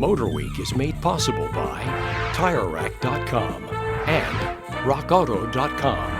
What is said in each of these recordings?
MotorWeek is made possible by TireRack.com and RockAuto.com.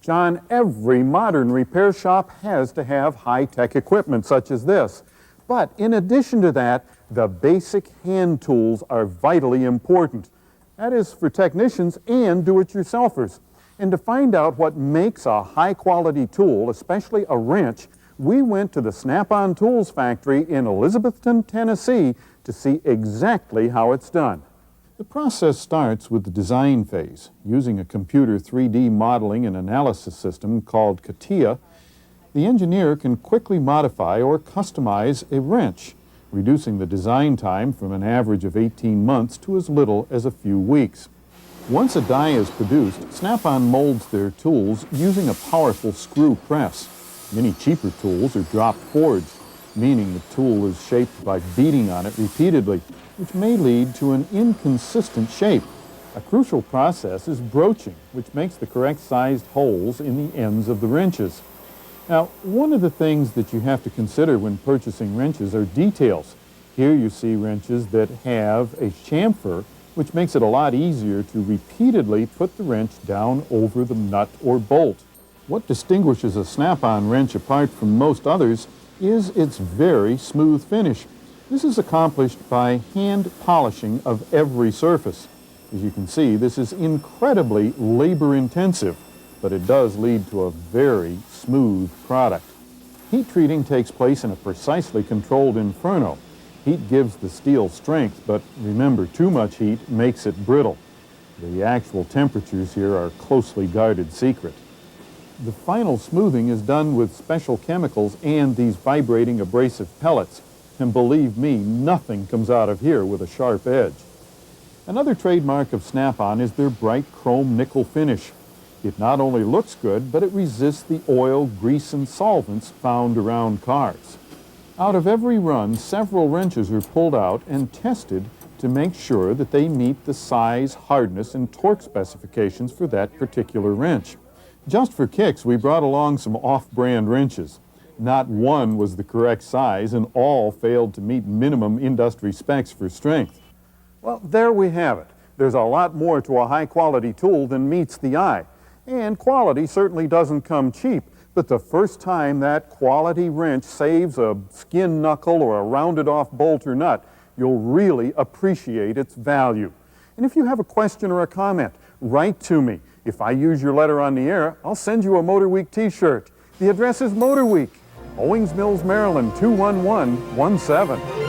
John, every modern repair shop has to have high-tech equipment such as this. But in addition to that, the basic hand tools are vitally important. That is for technicians and do-it-yourselfers. And to find out what makes a high-quality tool, especially a wrench, we went to the Snap-on Tools factory in Elizabethton, Tennessee to see exactly how it's done. The process starts with the design phase. Using a computer 3D modeling and analysis system called CATIA, the engineer can quickly modify or customize a wrench, reducing the design time from an average of 18 months to as little as a few weeks. Once a die is produced, Snap-on molds their tools using a powerful screw press. Many cheaper tools are drop forged, meaning the tool is shaped by beating on it repeatedly, which may lead to an inconsistent shape. A crucial process is broaching, which makes the correct sized holes in the ends of the wrenches. Now, one of the things that you have to consider when purchasing wrenches are details. Here you see wrenches that have a chamfer, which makes it a lot easier to repeatedly put the wrench down over the nut or bolt. What distinguishes a Snap-on wrench apart from most others is its very smooth finish. This is accomplished by hand polishing of every surface. As you can see, this is incredibly labor-intensive, but it does lead to a very smooth product. Heat treating takes place in a precisely controlled inferno. Heat gives the steel strength, but remember, too much heat makes it brittle. The actual temperatures here are a closely guarded secret. The final smoothing is done with special chemicals and these vibrating abrasive pellets. And believe me, nothing comes out of here with a sharp edge. Another trademark of Snap-on is their bright chrome nickel finish. It not only looks good, but it resists the oil, grease, and solvents found around cars. Out of every run, several wrenches are pulled out and tested to make sure that they meet the size, hardness, and torque specifications for that particular wrench. Just for kicks, we brought along some off-brand wrenches. Not one was the correct size, and all failed to meet minimum industry specs for strength. Well, there we have it. There's a lot more to a high-quality tool than meets the eye. And quality certainly doesn't come cheap, but the first time that quality wrench saves a skin knuckle or a rounded-off bolt or nut, you'll really appreciate its value. And if you have a question or a comment, write to me. If I use your letter on the air, I'll send you a MotorWeek t-shirt. The address is MotorWeek, Owings Mills, Maryland, 21117.